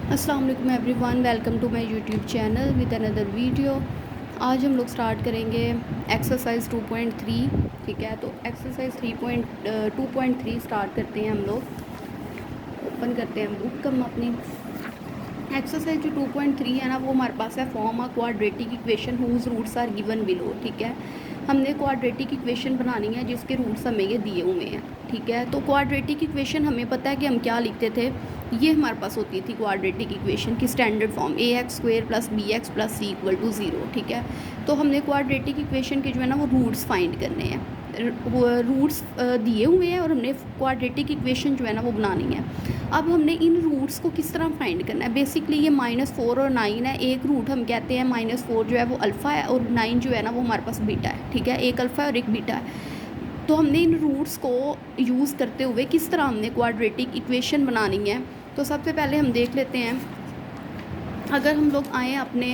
अस्सलाम वालेकुम everyone, welcome to my YouTube channel with another video. आज हम लोग स्टार्ट करेंगे एक्सरसाइज 2.3। ठीक है, तो एक्सरसाइज 2.3 स्टार्ट करते हैं हम लोग। ओपन करते हैं बुक हम अपनी। एक्सरसाइज जो 2.3 है ना, वो हमारे पास है form a quadratic equation whose roots are given below. ठीक है, हमने क्वाड्रेटिक इक्वेशन बनानी है जिसके रूट्स हमें ये दिए हुए हैं। ठीक है, तो क्वाड्रेटिक इक्वेशन हमें पता है कि हम क्या लिखते थे। ये हमारे पास होती थी क्वाड्रेटिक इक्वेशन की standard form ax² + bx + c = 0। ठीक है, तो हमने क्वाड्रेटिक इक्वेशन के जो है ना वो रूट्स फाइंड करने हैं। रूट्स दिए हुए हैं और हमने क्वाड्रेटिक इक्वेशन जो है ना वो बनानी है। अब हमने इन रूट्स को किस तरह फाइंड करना है। बेसिकली ये -4 और 9 है। एक रूट हम कहते हैं -4 जो है वो अल्फ़ा है और 9 जो है ना वो हमारे पास बीटा है। ठीक है, एक अल्फ़ा है और एक बीटा है। तो हमने इन रूट्स को यूज़ करते हुए किस तरह हमने क्वाड्रेटिक इक्वेशन बनानी है। तो सबसे पहले हम देख लेते हैं, अगर हम लोग आएँ अपने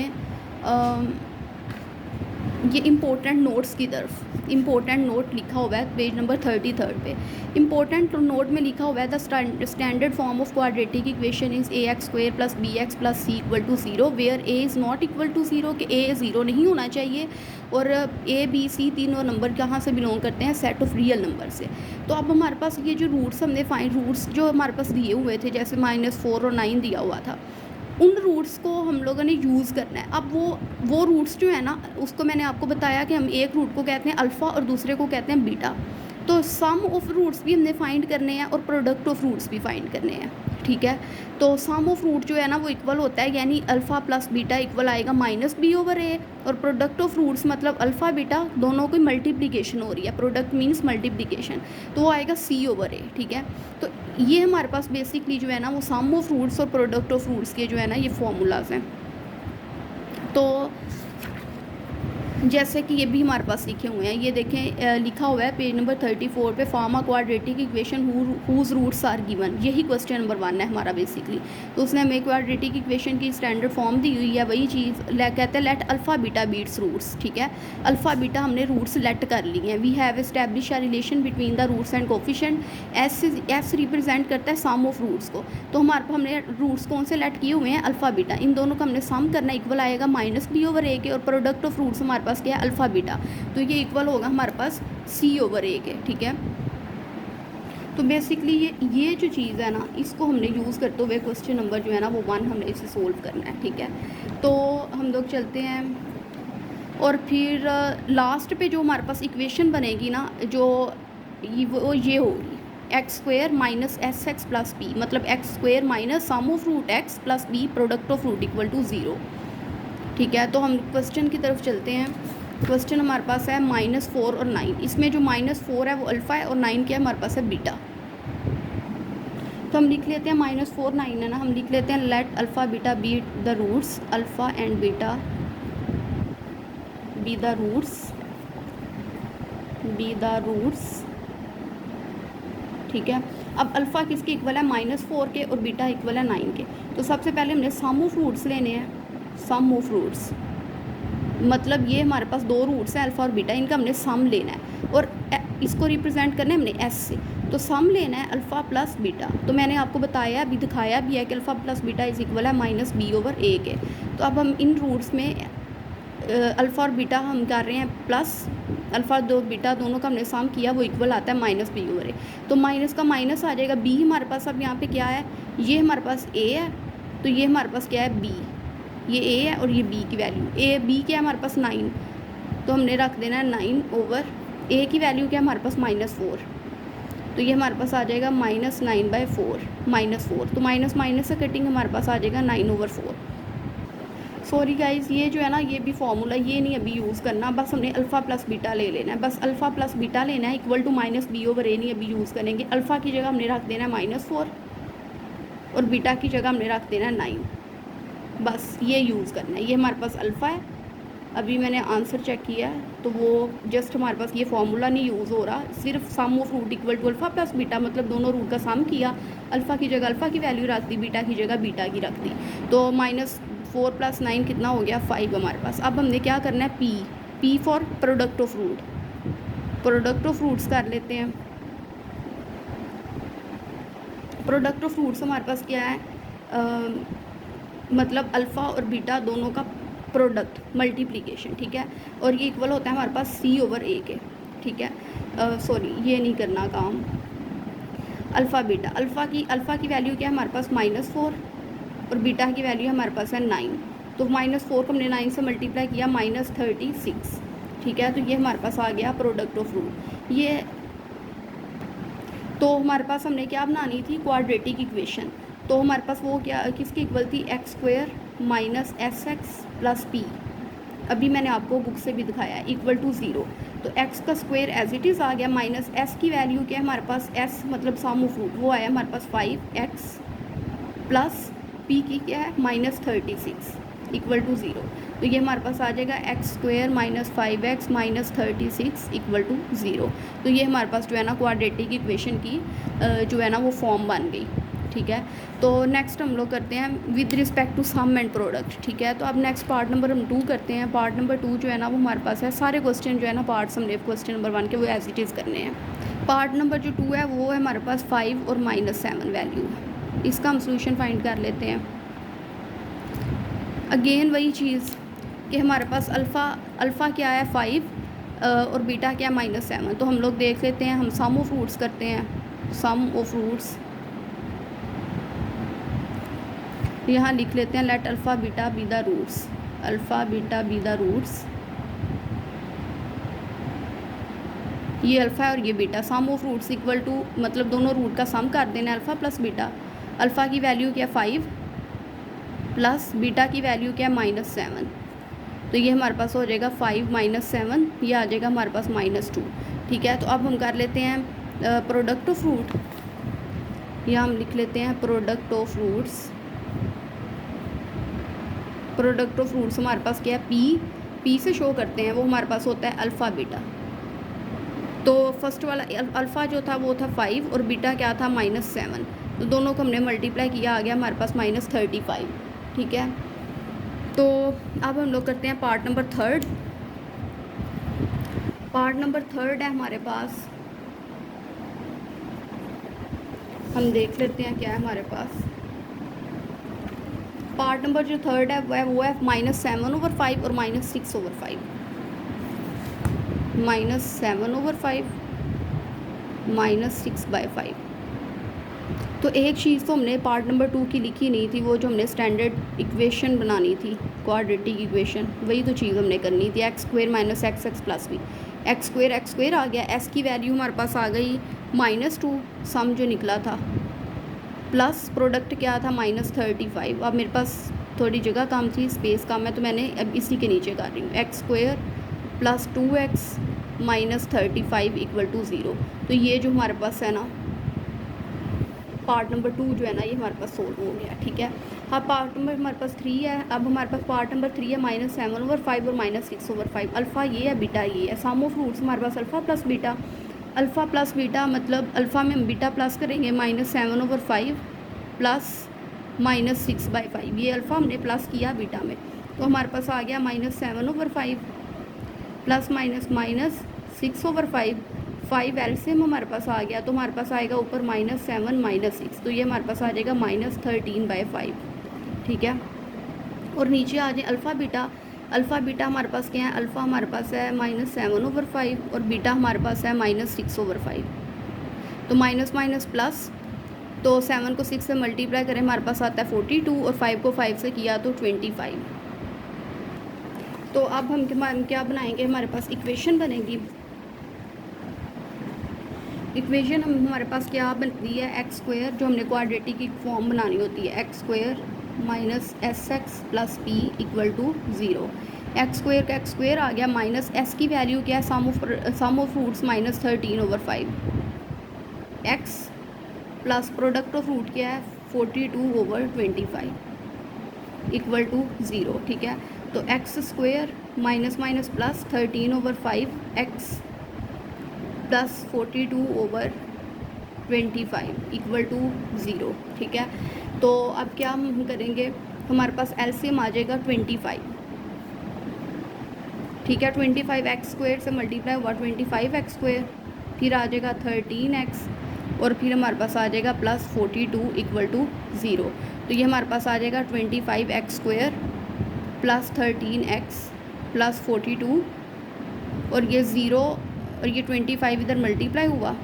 ये इम्पोर्टेंट नोट्स की तरफ। इम्पोर्टेंट नोट लिखा हुआ है पेज नंबर 33 पे। इम्पोर्टेंट नोट में लिखा हुआ है the standard form of quadratic equation is ax² + bx + c = 0 where a is not equal to 0, कि a 0 नहीं होना चाहिए। और a b c तीनों नंबर कहाँ से बिलोंग करते हैं, सेट ऑफ रियल नंबर से। तो अब हमारे पास ये जो रूट्स हमने रूट्स जो हमारे पास दिए हुए थे, जैसे -4 और 9 दिया हुआ था, उन रूट्स को हम लोगों ने यूज़ करना है। अब वो रूट्स जो है ना, उसको मैंने आपको बताया कि हम एक रूट को कहते हैं अल्फ़ा और दूसरे को कहते हैं बीटा। तो सम ऑफ रूट्स भी हमने फाइंड करने हैं और प्रोडक्ट ऑफ रूट्स भी फाइंड करने हैं। ठीक है, तो सम ऑफ रूट जो है ना वो इक्वल होता है, यानी अल्फ़ा प्लस बीटा इक्वल आएगा -b/a। और प्रोडक्ट ऑफ रूट्स मतलब अल्फ़ा बीटा दोनों की मल्टीप्लिकेशन हो रही है, प्रोडक्ट मीन्स मल्टीप्लिकेशन, तो वो आएगा c/a। ठीक है, तो ये हमारे पास बेसिकली जो है ना वो सम ऑफ रूट्स और प्रोडक्ट ऑफ रूट्स के जो है ना ये फॉर्मूलाज हैं। तो जैसे कि ये भी हमारे पास लिखे हुए हैं, ये देखें लिखा हुआ है पेज नंबर 34 पे, form a quadratic equation whose roots are given. यही क्वेश्चन नंबर 1 है हमारा बेसिकली। तो उसने हमें क्वाड्रेटिक इक्वेशन की स्टैंडर्ड फॉर्म दी हुई है, वही चीज़ कहते हैं let alpha beta beats roots. ठीक है, अल्फ़ा बीटा हमने रूट्स लेट कर लिए हैं। We have establish a relation between the roots and coefficient. S represent करता है सम ऑफ रूट्स को। तो हमने रूट्स कौन से लेट किए हुए हैं, अल्फ़ा बीटा। इन दोनों का हमने सम करना, इक्वल आएगा -b/a के। और प्रोडक्ट ऑफ रूट्स हमारे पास क्या है, अल्फ़ा बीटा, तो ये इक्वल होगा हमारे पास c/a के। ठीक है, तो बेसिकली ये जो चीज़ है ना, इसको हमने यूज़ करते हुए क्वेश्चन नंबर जो है ना वो 1 हमने इसे सोल्व करना है। ठीक है, तो हम लोग चलते हैं और फिर लास्ट पे जो हमारे पास इक्वेशन बनेगी ना, जो वो ये होगी x² - sx + b, मतलब x² - sum of root x + b product of root equal to 0। ठीक है, तो हम क्वेश्चन की तरफ चलते हैं। क्वेश्चन हमारे पास है -4 और 9। इसमें जो -4 है वो अल्फ़ा है और 9 क्या है हमारे पास है बीटा। तो हम लिख लेते हैं -4 9 है ना, हम लिख लेते हैं let alpha beta be the roots, alpha and beta be the roots. ठीक है, अब अल्फ़ा किसके इक्वल है, -4 के, और बीटा इक्वल है 9 के। तो सबसे पहले हमने सम ऑफ रूट्स लेने हैं। सम ऑफ रूट्स मतलब ये हमारे पास दो रूट्स हैं अल्फ़ा और बीटा, इनका हमने सम लेना है और इसको रिप्रेजेंट करना है हमने एस से। तो सम लेना है अल्फ़ा प्लस बीटा। तो मैंने आपको बताया भी, दिखाया भी है कि alpha plus beta is equal है -b/a के। तो अब हम इन रूट्स में अल्फ़ा और बीटा हम कर रहे हैं प्लस, अल्फ़ा दो बीटा दोनों का हमने सम किया, वो इक्वल आता है -b/a। तो माइनस का माइनस आ जाएगा, b हमारे पास अब यहाँ पे क्या है, ये हमारे पास a है, तो ये हमारे पास क्या है b, ये a है और ये b की वैल्यू, b क्या है हमारे पास 9, तो हमने रख देना है 9/a की वैल्यू क्या है हमारे पास -4, तो ये हमारे पास आ जाएगा -9/4 -4। तो माइनस माइनस से कटिंग हमारे पास आ जाएगा 9/4। सॉरी गाइज़, ये जो है ना ये भी फार्मूला ये नहीं अभी यूज़ करना, बस हमने अल्फ़ा प्लस बीटा ले लेना है, बस अल्फ़ा प्लस बीटा लेना है इक्वल टू -b/a नहीं अभी यूज़ करेंगे। अल्फ़ा की जगह हमने रख देना है -4 और बीटा की जगह हमने रख देना है 9, बस ये यूज़ करना है। ये हमारे पास अल्फ़ा है, अभी मैंने आंसर चेक किया है तो वो जस्ट हमारे पास ये फार्मूला नहीं यूज़ हो रहा, सिर्फ sum of root equal to alpha plus beta, मतलब दोनों रूट का सम किया, अल्फ़ा की जगह अल्फ़ा की वैल्यू रख दी, बीटा की जगह बीटा की रख दी। तो -4 + 9 कितना हो गया, 5 हमारे पास। अब हमने क्या करना है, P for product of root, product of roots कर लेते हैं। प्रोडक्ट ऑफ रूट्स हमारे पास क्या है, मतलब अल्फ़ा और बीटा दोनों का प्रोडक्ट मल्टीप्लिकेशन, ठीक है। और ये इक्वल होता है हमारे पास C/A के, ठीक है। सॉरी ये नहीं करना काम। अल्फ़ा बीटा, अल्फ़ा की वैल्यू क्या है हमारे पास -4 और बीटा की वैल्यू हमारे पास है 9। तो -4 को हमने 9 से मल्टीप्लाई किया -36, ठीक है। तो ये हमारे पास आ गया प्रोडक्ट ऑफ रूट। ये तो हमारे पास हमने क्या बनानी थी, क्वाड्रेटिक इक्वेशन। तो हमारे पास वो क्या किसकी इक्वल थी, x² - SX + p। अभी मैंने आपको बुक से भी दिखाया है, = 0। तो x का स्क्वायर एज इट इज़ आ गया, माइनस s की वैल्यू क्या है हमारे पास, s मतलब सम ऑफ रूट, वो आया हमारे पास 5x प्लस p की क्या है -36 = 0। तो ये हमारे पास आ जाएगा x² - 5x - 36 = 0। तो ये हमारे पास जो है ना क्वाड्रेटिक इक्वेशन की जो है ना वो फॉर्म बन गई, ठीक है। तो नेक्स्ट हम लोग करते हैं with respect to sum and product, ठीक है। तो अब नेक्स्ट पार्ट नंबर हम 2 करते हैं। पार्ट नंबर 2 जो है ना वो हमारे पास है, सारे क्वेश्चन जो है ना पार्ट्स हमने क्वेश्चन नंबर 1 के वो एज इट इज़ करने हैं। पार्ट नंबर जो 2 है वो है हमारे पास 5 और -7 वैल्यू, इसका हम सोल्यूशन फाइंड कर लेते हैं। अगेन वही चीज़ कि हमारे पास अल्फ़ा क्या है 5 और बीटा क्या है -7। तो हम लोग देख लेते हैं, हम सम ऑफ रूट्स करते हैं। सम ऑफ रूट्स यहाँ लिख लेते हैं, let alpha beta be the roots, alpha beta be the roots. ये अल्फ़ा है और ये beta, sum of roots equal to मतलब दोनों रूट का सम कर देना, अल्फ़ा प्लस बीटा। अल्फ़ा की वैल्यू क्या है 5 प्लस बीटा की वैल्यू क्या है -7। तो ये हमारे पास हो जाएगा 5 - 7, ये आ जाएगा हमारे पास -2, ठीक है। तो अब हम कर लेते हैं प्रोडक्ट ऑफ रूट, या हम लिख लेते हैं product of roots. Product of roots हमारे पास क्या है, पी से शो करते हैं, वो हमारे पास होता है अल्फ़ा बीटा। तो फर्स्ट वाला अल्फ़ा जो था वो था 5 और बीटा क्या था -7। तो दोनों को हमने मल्टीप्लाई किया, आ गया हमारे पास -35, ठीक है। तो अब हम लोग करते हैं पार्ट नंबर 3। पार्ट नंबर 3 है हमारे पास, हम देख लेते हैं क्या है हमारे पास। पार्ट नंबर जो 3 है वो है -7/5 और -6/5, -7/5 -6/5। तो एक चीज़ तो हमने पार्ट नंबर 2 की लिखी नहीं थी, वो जो हमने स्टैंडर्ड इक्वेशन बनानी थी, क्वाड्रेटिक इक्वेशन, वही तो चीज़ हमने करनी थी। x² - xx + b, x² आ गया, s की वैल्यू हमारे पास आ गई -2, सम जो निकला था, प्लस प्रोडक्ट क्या था -35। अब मेरे पास थोड़ी जगह कम थी, स्पेस कम है, तो मैंने अब इसी के नीचे कर रही हूँ, x² + 2x - 35 = 0। तो ये जो हमारे पास है ना पार्ट नंबर 2 जो है ना ये हमारे पास सोल्व हो गया, ठीक है। अब पार्ट नंबर हमारे पास 3 है। अब हमारे पास पार्ट नंबर 3 है -7/5 और -6/5। अल्फ़ा ये है, बीटा ये है। सम ऑफ रूट्स हमारे पास alpha plus beta, alpha plus beta मतलब अल्फ़ा में हम बीटा प्लस करेंगे, -7/5 प्लस -6/5। ये अल्फ़ा हमने प्लस किया बीटा में, तो हमारे पास आ गया -7/5 प्लस माइनस -6/5। 5 एलसीएम हमारे पास आ गया, तो हमारे पास आएगा ऊपर -7 - 6, तो ये हमारे पास आ जाएगा -13/5, ठीक है। और नीचे आ जाए अल्फ़ा बीटा हमारे पास क्या है, अल्फ़ा हमारे पास है -7/5 और बीटा हमारे पास है -6/5। तो माइनस माइनस प्लस, तो 7 को 6 से मल्टीप्लाई करें हमारे पास आता है 42 और 5 को 5 से किया तो 25। तो अब हम क्या बनाएंगे, हमारे पास इक्वेशन बनेगी। इक्वेशन हमारे पास क्या बनती है, x² जो हमने क्वाड्रेटिक की फॉर्म बनानी होती है, x² - SX + p = 0। x² का x² आ गया, माइनस s की वैल्यू क्या है, sum of roots -13/5, x plus product of root क्या है 42/25 = 0, ठीक है। तो x² minus plus 13/5 x plus 42/25 = 0, ठीक है। तो अब क्या हम करेंगे, हमारे पास एलसीएम आ जाएगा 25, ठीक है। 25 x² से मल्टीप्लाई हुआ 25 x², फिर आ जाएगा 13x और फिर हमारे पास आ जाएगा प्लस 42 इक्वल टू 0। तो ये हमारे पास आ जाएगा 25x² प्लस 13x प्लस 42 और ये 0 और ये 25 इधर मल्टीप्लाई हुआ,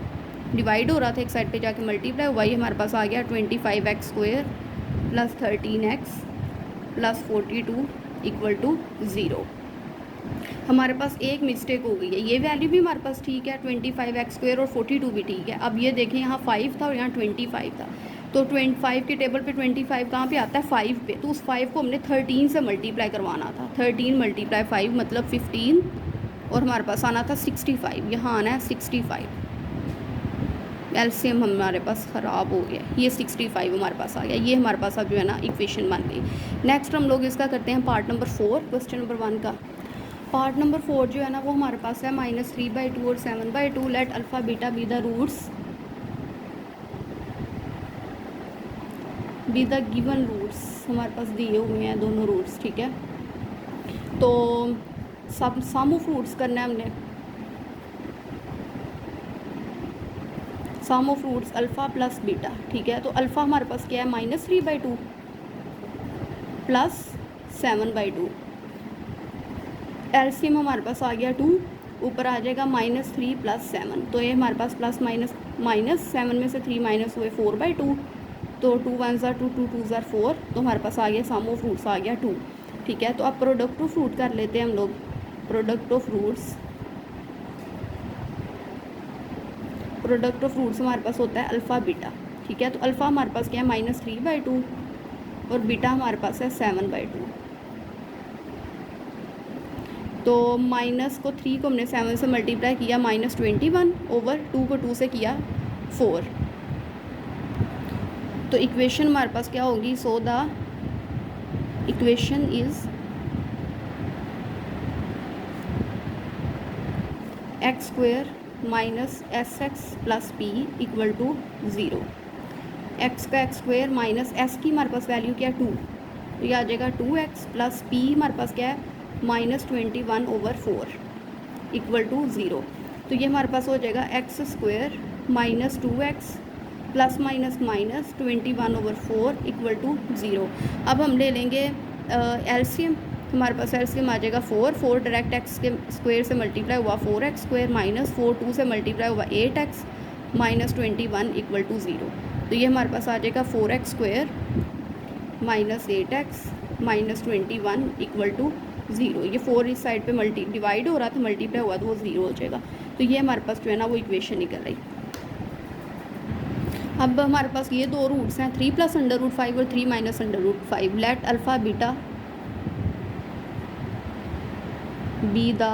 डिवाइड हो रहा था एक साइड पे जाके मल्टीप्लाई हुआ, ये हमारे पास आ गया 25x² plus 13x plus 42 equal to 0। हमारे पास एक मिस्टेक हो गई है, ये वैल्यू भी हमारे पास ठीक है 25x² और 42 भी ठीक है। अब ये देखें यहाँ 5 था और यहाँ 25 था, तो 25 के टेबल पे 25 कहाँ पे आता है 5 पे, तो उस 5 को हमने 13 से मल्टीप्लाई करवाना था। 13 मल्टीप्लाई 5 मतलब 15 और हमारे पास आना था 65, यहाँ आना है 65। एलसीएम हमारे पास ख़राब हो गया, ये 65 हमारे पास आ गया। ये हमारे पास अब जो है ना इक्वेशन बन गई। नेक्स्ट हम लोग इसका करते हैं पार्ट नंबर 4 क्वेश्चन नंबर 1 का। पार्ट नंबर 4 जो है ना वो हमारे पास है -3/2 और 7/2। Let alpha beta be the roots be the given roots. हमारे पास दिए हुए हैं दोनों रूट्स, ठीक है। तो सब सम ऑफ रूट्स करना है हमने। Sum of roots alpha plus beta, ठीक है। तो अल्फ़ा हमारे पास क्या है -3/2 प्लस 7/2। एलसीएम हमारे पास आ गया 2, ऊपर आ जाएगा -3 प्लस 7। तो ये हमारे पास प्लस माइनस 7 में से 3 माइनस हुए 4/2, तो 2 1 ज़ा 2 2 2 ज़ा 4, तो हमारे पास आ गया सम ऑफ रूट्स आ गया 2, ठीक है। तो अब प्रोडक्ट ऑफ रूट कर लेते हैं हम लोग। प्रोडक्ट ऑफ रूट्स हमारे पास होता है अल्फ़ा बीटा, ठीक है। तो अल्फ़ा हमारे पास क्या है -3/2 और बीटा हमारे पास है 7/2। तो माइनस को 3 को हमने 7 से मल्टीप्लाई किया -21 ओवर 2 को 2 से किया 4। तो इक्वेशन हमारे पास क्या होगी, so the equation is x² minus SX plus P equal to 0। x का x² माइनस S की हमारे पास वैल्यू क्या है 2, तो ये आ जाएगा 2x प्लस P हमारे पास क्या है -21/4 इक्वल टू 0। तो ये हमारे पास हो जाएगा x² minus 2x plus minus minus 21/4 equal to 0। अब हम ले लेंगे एलसीएम। हमारे पास एलसीएम आ जाएगा 4 डायरेक्ट x के स्क्वायर से मल्टीप्लाई हुआ 4x² माइनस 4 2 से मल्टीप्लाई हुआ 8x माइनस 21 इक्वल टू 0। तो ये हमारे पास आ जाएगा 4x² minus 8x minus 21 equal to 0। ये 4 इस साइड पे डिवाइड हो रहा था, मल्टीप्लाई हुआ तो वो 0 हो जाएगा। तो ये हमारे पास जो है ना वो इक्वेशन निकल रही। अब हमारे पास ये दो रूट्स हैं 3 + √5 और 3 - √5। Let alpha beta be the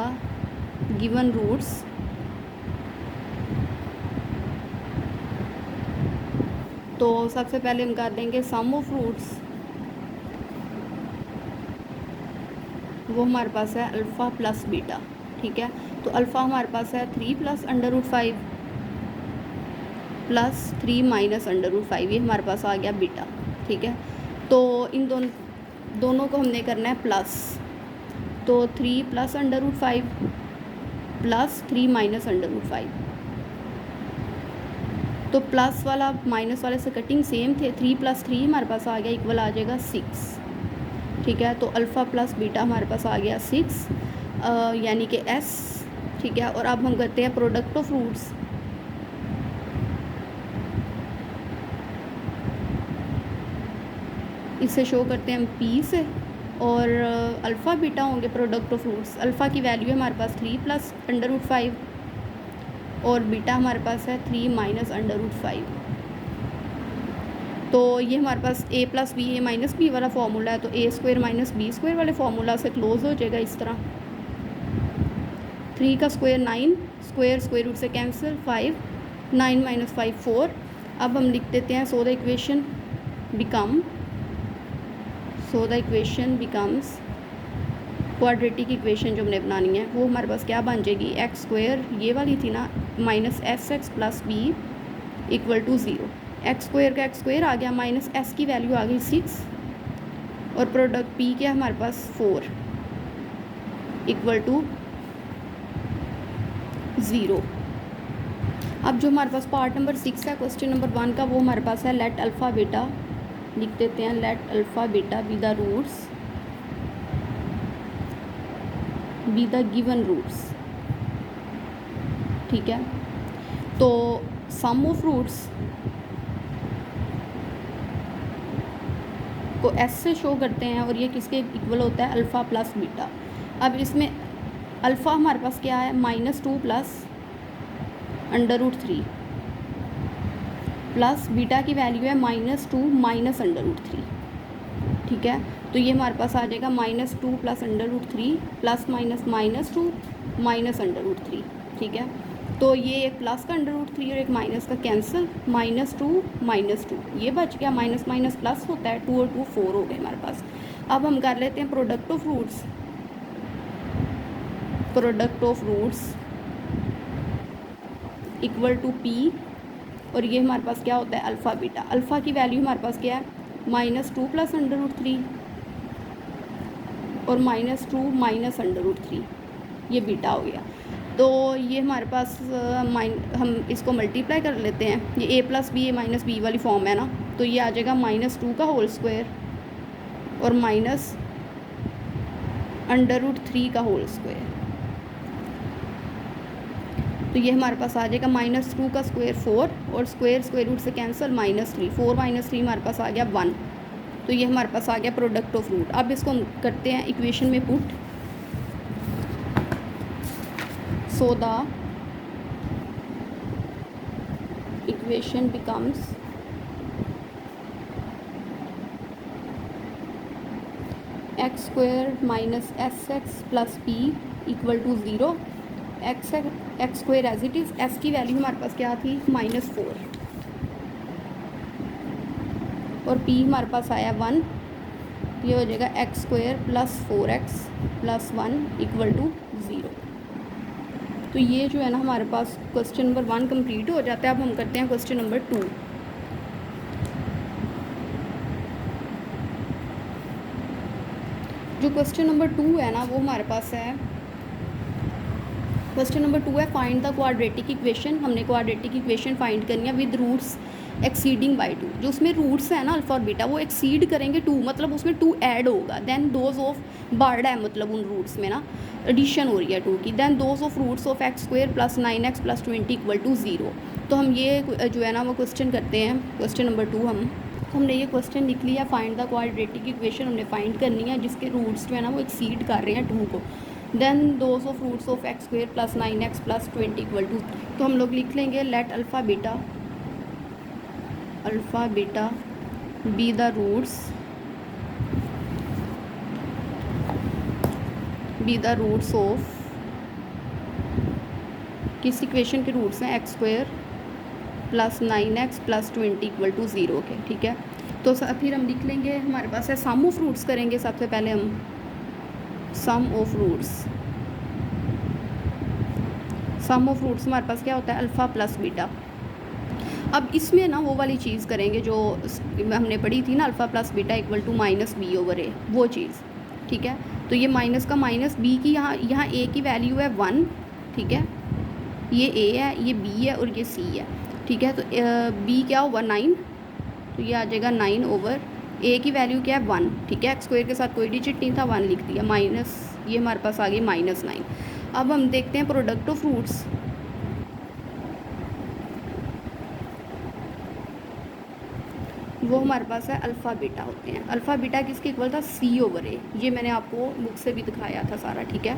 given roots तो सबसे पहले हम कर देंगे सम ऑफ रूट्स, वो हमारे पास है अल्फ़ा प्लस बीटा, ठीक है। तो अल्फ़ा हमारे पास है 3 + √5 प्लस 3 - √5, ये हमारे पास आ गया बीटा, ठीक है। तो इन दोनों को हमने करना है प्लस, तो 3 + √5 प्लस 3 - √5। तो प्लस वाला माइनस वाले से कटिंग सेम थे, 3 + 3 हमारे पास आ गया इक्वल आ जाएगा 6, ठीक है। तो अल्फ़ा प्लस बीटा हमारे पास आ गया 6 यानी कि S, ठीक है। और अब हम करते हैं प्रोडक्ट ऑफ रूट्स। इसे शो करते हैं हम P से, और अल्फ़ा बीटा होंगे प्रोडक्ट ऑफ रूट्स। अल्फ़ा की वैल्यू है हमारे पास 3 + √5 और बीटा हमारे पास है 3 - √5। तो ये हमारे पास a + b a - b वाला फार्मूला है, तो a² - b² वाले फार्मूला से क्लोज हो जाएगा इस तरह। 3 का स्क्वायर 9, स्क्वायर रूट से कैंसिल 5, 9 - 5 4। अब हम लिख देते हैं सो the equation becomes quadratic equation जो हमने बनानी है वो हमारे पास क्या बन जाएगी, x² ये वाली थी ना minus SX plus b equal to 0। x² का x² आ गया, माइनस s की वैल्यू आ गई 6 और प्रोडक्ट p क्या हमारे पास 4 इक्वल टू 0। अब जो हमारे पास पार्ट नंबर 6 है क्वेश्चन नंबर 1 का, वो हमारे पास है लेट अल्फ़ा बीटा, लिख देते हैं let alpha beta be the roots, be the given roots. ठीक है, तो सम ऑफ रूट्स को एस से शो करते हैं और ये किसके इक्वल होता है, अल्फ़ा प्लस बीटा। अब इसमें अल्फ़ा हमारे पास क्या है, -2 प्लस √3 प्लस बीटा की वैल्यू है -2 माइनस √3। ठीक है, तो ये हमारे पास आ जाएगा -2 प्लस √3 प्लस माइनस -2 माइनस √3। ठीक है, तो ये एक प्लस का √3 और एक माइनस का कैंसिल, -2 ये बच गया, माइनस माइनस प्लस होता है, 2 और 2 4 हो गए हमारे पास। अब हम कर लेते हैं product of roots, product of roots equal to P, और ये हमारे पास क्या होता है, अल्फ़ा बीटा। अल्फ़ा की वैल्यू हमारे पास क्या है, -2 प्लस √3 और -2 माइनस √3, ये बीटा हो गया। तो ये हमारे पास हम इसको मल्टीप्लाई कर लेते हैं, ये a plus B minus B वाली फॉर्म है ना, तो ये आ जाएगा -2 का होल स्क्वायर और माइनस √3 का होल स्क्वायर। तो ये हमारे पास आ जाएगा -2 का स्क्वायर 4 और स्क्वायर रूट से कैंसिल, -3 4 माइनस 3 हमारे पास आ गया 1। तो ये हमारे पास आ गया प्रोडक्ट ऑफ रूट। अब इसको हम करते हैं इक्वेशन में put, so the equation becomes x² minus sx plus p equal to 0। x² as it is, s की वैल्यू हमारे पास क्या थी, -4 और p हमारे पास आया 1, ये हो जाएगा x² plus 4x plus 1 equal to 0। तो ये जो है ना हमारे पास क्वेश्चन नंबर 1 कंप्लीट हो जाता है। अब हम करते हैं क्वेश्चन नंबर 2। जो क्वेश्चन नंबर 2 है ना, वो हमारे पास है, क्वेश्चन नंबर 2 है फाइंड द क्वाड्रेटिक इक्वेशन। हमने क्वाड्रेटिक इक्वेशन फाइंड करनी है विद रूट्स एक्सीडिंग बाय 2। जो उसमें रूट्स है ना अल्फा और बीटा, वो एक्सीड करेंगे 2, मतलब उसमें 2 ऐड होगा, देन दोज ऑफ बार्ड है, मतलब उन रूट्स में ना एडिशन हो रही है 2 की, then those of roots of x² plus 9x plus 20 equal to 0। तो हम ये जो है ना वो क्वेश्चन करते हैं, क्वेश्चन नंबर 2 हमने ये क्वेश्चन लिख लिया, फाइंड द क्वाड्रेटिक इक्वेशन हमने फाइंड करनी है जिसके रूट्स जो है ना वो एक्सीड कर रहे हैं 2 को, then those of roots of x² plus 9x plus 20 equal to. तो हम लोग लिख लेंगे let alpha beta be the roots of, किस इक्वेशन के रूट्स हैं, x² plus 9x plus 20 equal to 0 के। ठीक है, तो फिर हम लिख लेंगे, हमारे पास है सम ऑफ रूट्स करेंगे सबसे पहले हम, सम ऑफ रूट्स हमारे पास क्या होता है, अल्फ़ा प्लस बीटा। अब इसमें ना वो वाली चीज़ करेंगे जो हमने पढ़ी थी ना, alpha plus beta equal to -b/a, वो चीज़। ठीक है, तो ये माइनस का माइनस, b की यहाँ a की वैल्यू है 1। ठीक है, ये a है, ये b है और ये c है। ठीक है, तो b क्या होगा 9, तो ये आ जाएगा 9/a की वैल्यू क्या है 1। ठीक है, x² के साथ कोई डिजिट नहीं था, 1 लिख दिया, माइनस ये हमारे पास आ गई -9। अब हम देखते हैं प्रोडक्ट ऑफ रूट्स, वो हमारे पास है अल्फ़ा बीटा होते हैं। अल्फ़ा बीटा किसके इक्वल था, c/a, ये मैंने आपको बुक से भी दिखाया था सारा। ठीक है,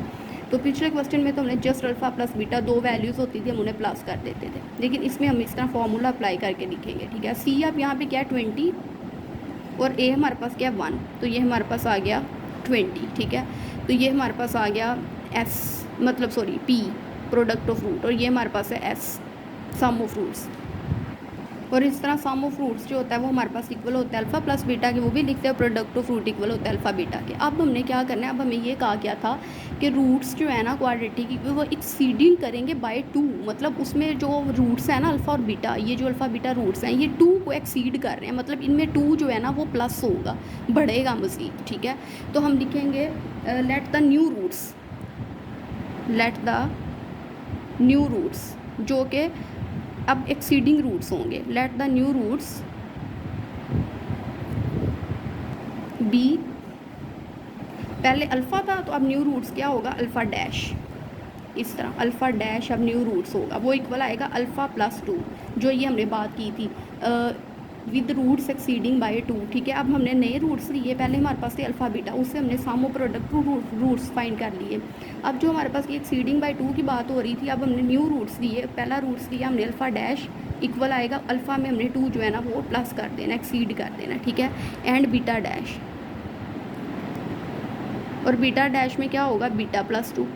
तो पिछले क्वेश्चन में तो हमने just alpha plus beta 2 values होती थी, हम उन्हें प्लस कर देते थे, लेकिन इसमें हम इस तरह फॉर्मूला अप्लाई करके लिखेंगे। ठीक है, c अब यहाँ पे क्या है 20 और a हमारे पास क्या है 1, तो ये हमारे पास आ गया 20। ठीक है, तो ये हमारे पास आ गया p प्रोडक्ट ऑफ रूट, और ये हमारे पास है s सम ऑफ रूट्स। और इस तरह सम ऑफ रूट्स जो होता है वो हमारे पास इक्वल होता है अल्फ़ा प्लस बीटा के, वो भी लिखते हैं प्रोडक्ट ऑफ रूट इक्वल होता है अल्फ़ा बीटा के। अब हमने क्या करना है, अब हमें ये कहा गया था कि रूट्स जो है ना क्वाड्रेटिक वो एक्सीडिंग करेंगे बाय 2, मतलब उसमें जो रूट्स हैं ना अल्फ़ा और बीटा, ये जो अल्फ़ा बीटा रूट्स हैं ये 2 को एक्सीड कर रहे हैं, मतलब इनमें 2 जो है ना वो प्लस होगा, बढ़ेगा मज़ीद। ठीक है, तो हम लिखेंगे लेट द न्यू रूट्स जो कि अब एक्सीडिंग रूट्स होंगे, let the new roots be, पहले अल्फ़ा था तो अब न्यू रूट्स क्या होगा, अल्फ़ा डैश, इस तरह अल्फ़ा डैश अब न्यू रूट्स होगा, वो इक्वल आएगा अल्फ़ा प्लस 2, जो ये हमने बात की थी विद रूट्स एक्सीडिंग बाय 2। ठीक है, अब हमने नए रूट्स लिए, पहले हमारे पास थे अल्फ़ा बीटा, उससे हमने सामो प्रोडक्ट रूट्स फाइंड कर लिए। अब जो हमारे पास ये एक्सीडिंग बाय 2 की बात हो रही थी, अब हमने न्यू रूट्स लिए, पहला रूट्स लिया हमने अल्फ़ा डैश इक्वल आएगा अल्फ़ा में हमने 2 जो है ना वो प्लस कर देना, एक्सीड कर देना। ठीक है, एंड बीटा डैश, और बीटा डैश में क्या होगा, बीटा प्लस 2।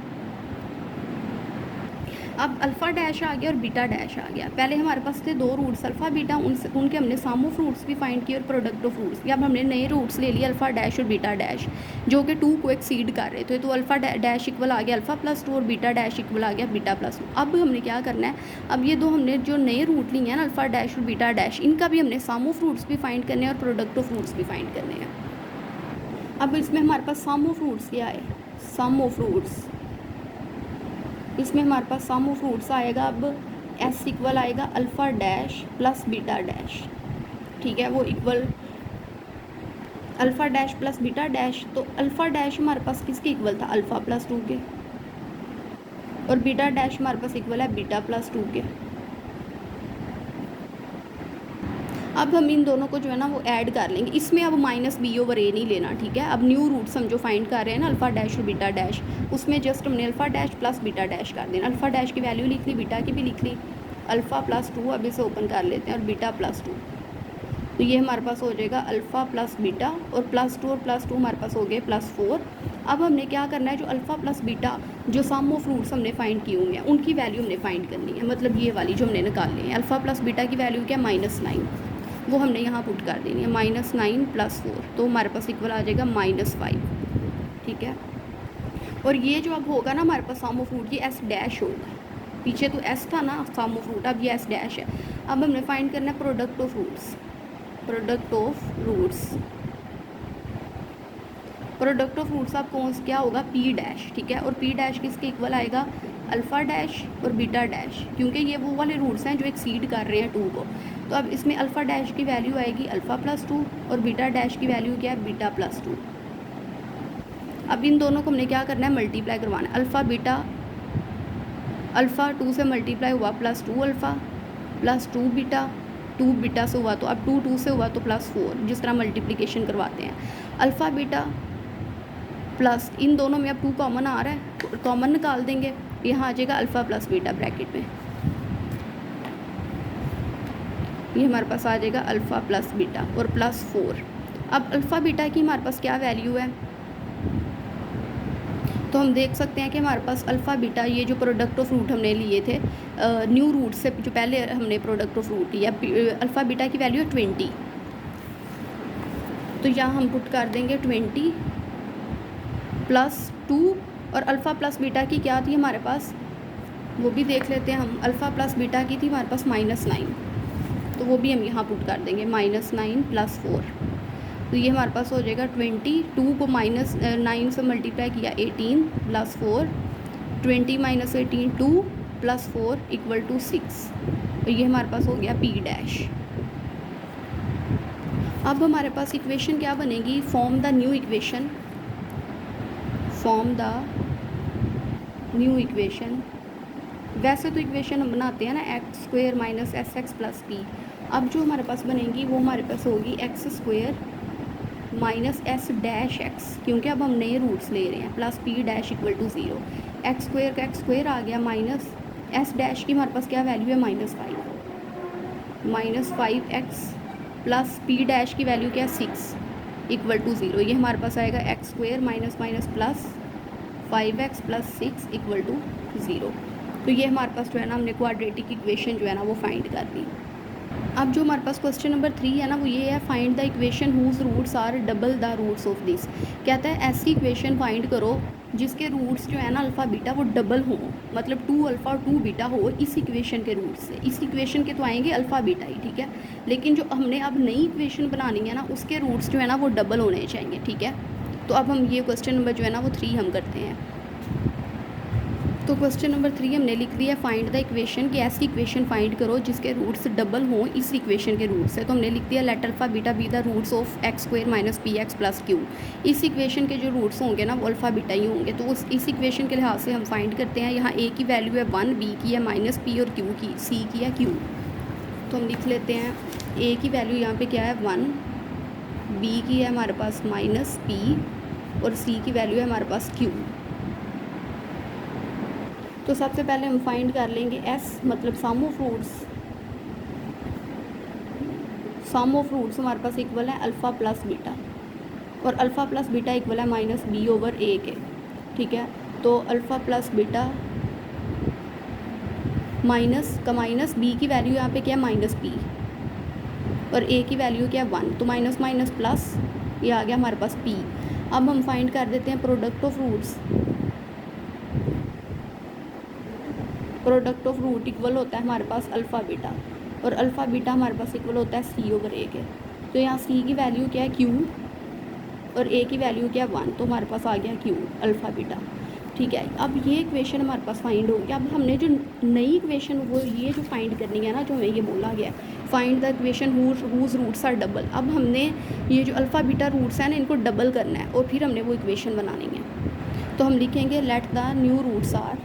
अब अल्फ़ा डैश आ गया और बीटा डैश आ गया। पहले हमारे पास थे दो रूट्स अल्फ़ा बीटा, उनके हमने सम ऑफ रूट्स भी फाइंड किए और प्रोडक्ट ऑफ रूट्स। अब हमने नए रूट्स ले लिए अल्फ़ा डैश और बीटा डैश, जो कि 2 को एक्सीड कर रहे थे। तो अल्फ़ा डैश इक्वल आ गया अल्फ़ा प्लस 2 और बीटा डैश इक्वल आ गया बीटा प्लस 2। अब हमने क्या करना है, अब ये दो हमने जो नए रूट लिए हैं ना अल्फ़ा डैश और बीटा डैश, इनका भी हमने सम ऑफ रूट्स भी फाइंड करने हैं और प्रोडक्ट ऑफ रूट्स भी फाइंड करने हैं। अब इसमें हमारे पास सम ऑफ रूट्स क्या है, सम ऑफ रूट्स, इसमें हमारे पास सम ऑफ रूट्स आएगा। अब एस इक्वल आएगा alpha dash plus beta dash. ठीक है, वो equal alpha dash plus beta dash, तो अल्फ़ा डैश हमारे पास किसके इक्वल था, अल्फ़ा प्लस 2 के, और बीटा डैश हमारे पास इक्वल है बीटा प्लस 2 के। अब हम इन दोनों को जो है ना वो ऐड कर लेंगे, इसमें अब माइनस बी ओवर ए नहीं लेना। ठीक है, अब न्यू रूट्स हम जो फाइंड कर रहे हैं ना अल्फ़ा डैश और बीटा डैश, उसमें जस्ट हमने alpha dash plus beta dash कर देना। अल्फ़ा डैश की वैल्यू लिख ली, बीटा की भी लिख ली, अल्फ़ा प्लस 2 अब इसे ओपन कर लेते हैं और बीटा प्लस 2, तो ये हमारे पास हो जाएगा अल्फ़ा प्लस बीटा, और प्लस 2 और प्लस 2 हमारे पास हो गए प्लस 4। अब हमने क्या करना है, जो अल्फ़ा प्लस बीटा जो सम ऑफ रूट्स हमने फाइंड किए होंगे उनकी वैल्यू हमने फाइंड करनी है, मतलब ये वाली जो हमने निकालनी है। अल्फ़ा प्लस बीटा की वैल्यू क्या, -9, वो हमने यहाँ पुट कर देनी है, -9 प्लस 4, तो हमारे पास इक्वल आ जाएगा -5। ठीक है, और ये जो अब होगा ना हमारे पास सम ऑफ रूट, ये एस डैश होगा, पीछे तो एस था ना सम ऑफ रूट, अब ये एस डैश है। अब हमने फाइंड करना है product of roots, product of roots, product of roots अब कौन क्या होगा, पी डैश। ठीक है, और पी डैश किसके इक्वल आएगा, अल्फ़ा डैश और बीटा डैश, क्योंकि ये वो वाले रूट्स हैं जो एक्सीड कर रहे हैं 2 को। तो अब इसमें अल्फ़ा डैश की वैल्यू आएगी अल्फ़ा प्लस 2 और बीटा डैश की वैल्यू क्या है, बीटा प्लस 2। अब इन दोनों को हमने क्या करना है, मल्टीप्लाई करवाना है। अल्फ़ा बीटा, अल्फ़ा 2 से मल्टीप्लाई हुआ plus 2 alpha plus 2 beta, 2 beta से हुआ तो अब 2 2 से हुआ तो प्लस 4, जिस तरह मल्टीप्लिकेशन करवाते हैं। अल्फ़ा बीटा प्लस इन दोनों में अब 2 कॉमन आ रहा है तो कॉमन निकाल देंगे, यहाँ आ जाएगा अल्फ़ा प्लस बीटा ब्रैकेट में, ये हमारे पास आ जाएगा अल्फ़ा प्लस बीटा और प्लस 4। अब अल्फ़ा बीटा की हमारे पास क्या वैल्यू है, तो हम देख सकते हैं कि हमारे पास अल्फ़ा बीटा ये जो प्रोडक्ट ऑफ रूट हमने लिए थे न्यू रूट से जो पहले हमने प्रोडक्ट ऑफ रूट लिया, अल्फ़ा बीटा की वैल्यू है 20, तो यहाँ हम पुट कर देंगे 20 प्लस 2, और अल्फ़ा प्लस बीटा की क्या थी हमारे पास, वो भी देख लेते हैं हम। अल्फ़ा प्लस बीटा की थी हमारे पास -9, तो वो भी हम यहाँ पुट कर देंगे, -9 प्लस 4, तो ये हमारे पास हो जाएगा 20, 2 को -9 से मल्टीप्लाई किया 18 प्लस 4, 20 - 18 2 प्लस 4 इक्वल टू 6, तो ये हमारे पास हो गया पी डैश। अब हमारे पास इक्वेशन क्या बनेगी, form the new equation, form the new equation. वैसे तो इक्वेशन हम बनाते हैं ना x² - sx + p, अब जो हमारे पास बनेगी वो हमारे पास होगी x² - s डैश x, क्योंकि अब हम नए रूट्स ले रहे हैं, plus p dash equal to 0, x² का x² आ गया, माइनस s डैश की हमारे पास क्या वैल्यू है, -5x प्लस p डैश की वैल्यू क्या है 6 इक्वल टू 0, ये हमारे पास आएगा x² minus plus 5x plus 6 equal to 0। तो ये हमारे पास जो है ना हमने क्वाड्रेटिक इक्वेशन जो है ना वो फाइंड कर दी। अब जो हमारे पास क्वेश्चन नंबर 3 है ना वो ये है, find the equation whose roots are double the roots of this. कहता है ऐसी इक्वेशन फाइंड करो जिसके रूट्स जो है ना अल्फ़ा बीटा वो डबल हो, मतलब 2 अल्फ़ा और 2 बीटा हो इस इक्वेशन के रूट्स से। इस इक्वेशन के तो आएंगे अल्फ़ा बीटा ही, ठीक है, लेकिन जो हमने अब नई इक्वेशन बनानी है ना उसके रूट्स जो है ना वो डबल होने चाहिए। ठीक है, तो अब हम ये क्वेश्चन नंबर जो है ना वो 3 हम करते हैं। तो क्वेश्चन नंबर 3 हमने लिख दिया फाइंड द इक्वेशन कि ऐसी इक्वेशन फाइंड करो जिसके रूट्स डबल हों इस इक्वेशन के रूट से। तो हमने लिख दिया let alpha beta be the roots of X square minus P X plus Q. इस इक्वेशन के जो रूट्स होंगे ना वो अल्फा बीटा ही होंगे। तो इस इक्वेशन के लिहाज से हम फाइंड करते हैं। यहाँ ए की वैल्यू है 1, बी की है माइनस पी और क्यू की सी की है क्यू। तो हम लिख लेते हैं ए की वैल्यू यहाँ पे क्या है 1, बी की है हमारे पास माइनस पी और सी की वैल्यू है हमारे पास क्यू। तो सबसे पहले हम फाइंड कर लेंगे एस मतलब sum of roots. Sum of roots हमारे पास इक्वल है अल्फ़ा प्लस बीटा और अल्फ़ा प्लस बीटा इक्वल है माइनस बी ओवर ए के। ठीक है, तो अल्फ़ा प्लस बीटा माइनस का माइनस बी की वैल्यू यहाँ पे क्या है माइनस पी और ए की वैल्यू क्या है 1, तो माइनस माइनस प्लस ये आ गया हमारे पास पी। अब हम फाइंड कर देते हैं product of roots. Product of root equal होता है हमारे पास अल्फ़ा बीटा और अल्फ़ा बीटा हमारे पास इक्वल होता है सी ओवर ए के। तो यहाँ सी की वैल्यू क्या है क्यू और ए की वैल्यू क्या है 1, तो हमारे पास आ गया क्यू अल्फ़ा बीटा। ठीक है, अब ये इक्वेशन हमारे पास फाइंड हो गया। अब हमने जो नई इक्वेशन वो ये जो फाइंड करनी है ना, जो हमें ये बोला गया find the equation whose roots are double. अब हमने ये जो अल्फ़ा बीटा रूट्स हैं ना इनको डबल करना है और फिर हमने वो इक्वेशन बनानी है। तो हम लिखेंगे let the new roots are,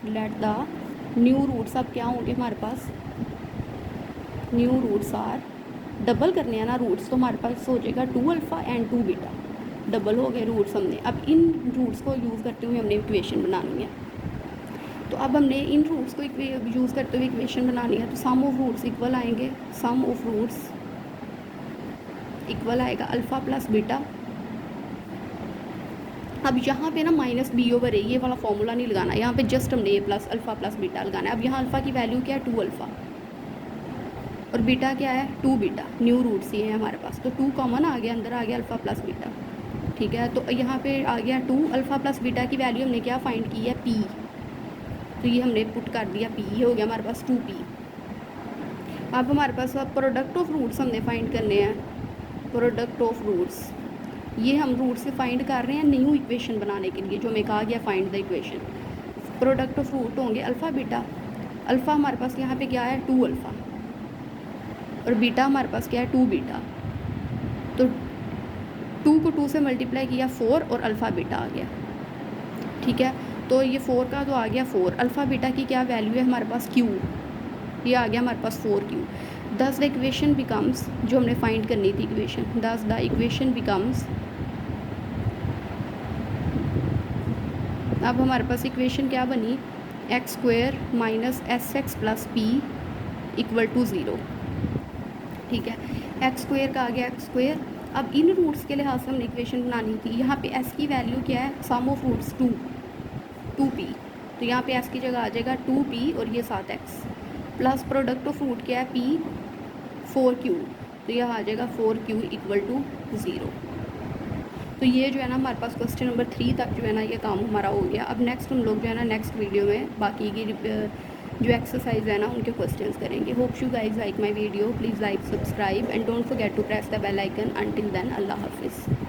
let the new roots अब क्या होंगे हमारे पास, न्यू रूट्स आर डबल करने हैं ना रूट्स, तो हमारे पास हो जाएगा 2 अल्फ़ा एंड 2 बीटा। डबल हो गए रूट्स हमने। अब इन रूट्स को यूज़ करते हुए हमने इक्वेशन बनानी है। तो अब हमने इन रूट्स को यूज़ करते हुए इक्वेशन बनानी है। तो सम ऑफ रूट्स इक्वल आएंगे, सम ऑफ रूट्स इक्वल आएगा अल्फ़ा प्लस बीटा। अब यहाँ पे ना माइनस बी ओवर ए ये वाला फॉर्मूला नहीं लगाना, यहाँ पे जस्ट हमने ए प्लस अल्फ़ा प्लस बीटा लगाना है। अब यहाँ अल्फ़ा की वैल्यू क्या है 2 अल्फ़ा और बीटा क्या है 2 बीटा। न्यू रूट्स ये है हमारे पास, तो 2 कॉमन आ गया, अंदर आ गया अल्फ़ा प्लस बीटा। ठीक है, तो यहाँ पे आ गया 2 अल्फ़ा प्लस बीटा की वैल्यू हमने क्या फाइंड की है पी, तो ये हमने पुट कर दिया पी, ये हो गया हमारे पास 2p। अब हमारे पास प्रोडक्ट ऑफ रूट्स हमने फाइंड करने हैं। प्रोडक्ट ऑफ रूट्स ये हम रूट से फाइंड कर रहे हैं न्यू इक्वेशन बनाने के लिए, जो हमें कहा गया find the equation. Product of root होंगे अल्फ़ा बीटा। अल्फ़ा हमारे पास यहाँ पे क्या है 2 अल्फ़ा और बीटा हमारे पास क्या है 2 बीटा। तो 2 को 2 से मल्टीप्लाई किया 4 और अल्फ़ा बीटा आ गया। ठीक है, तो ये 4 का तो आ गया 4। अल्फ़ा बीटा की क्या वैल्यू है हमारे पास क्यू, ये आ गया हमारे पास 4q। दस द इक्वेशन बिकम्स, जो हमने फाइंड करनी थी इक्वेशन, दस द इक्वेशन बिकम्स, अब हमारे पास इक्वेशन क्या बनी X square minus S X plus P equal to 0। ठीक है, एक्स स्क्वायर का आ गया एक्स स्क्वायर। अब इन रूट्स के लिहाज से हमने इक्वेशन बनानी थी। यहाँ पे एस की वैल्यू क्या है सम ऑफ रूट्स 2p, तो यहाँ पे एस की जगह आ जाएगा 2p और ये 7x plus product of root क्या है p 4q, तो यह आ जाएगा 4q इक्वल टू 0। तो ये जो है ना हमारे पास क्वेश्चन नंबर 3 तक जो है ना ये काम हमारा हो गया। अब नेक्स्ट हम लोग जो है ना नेक्स्ट वीडियो में बाकी की जो एक्सरसाइज है ना उनके क्वेश्चंस करेंगे। Hope you guys like my video, please like subscribe and don't forget to press the bell icon. Until then अल्लाह हाफिज़।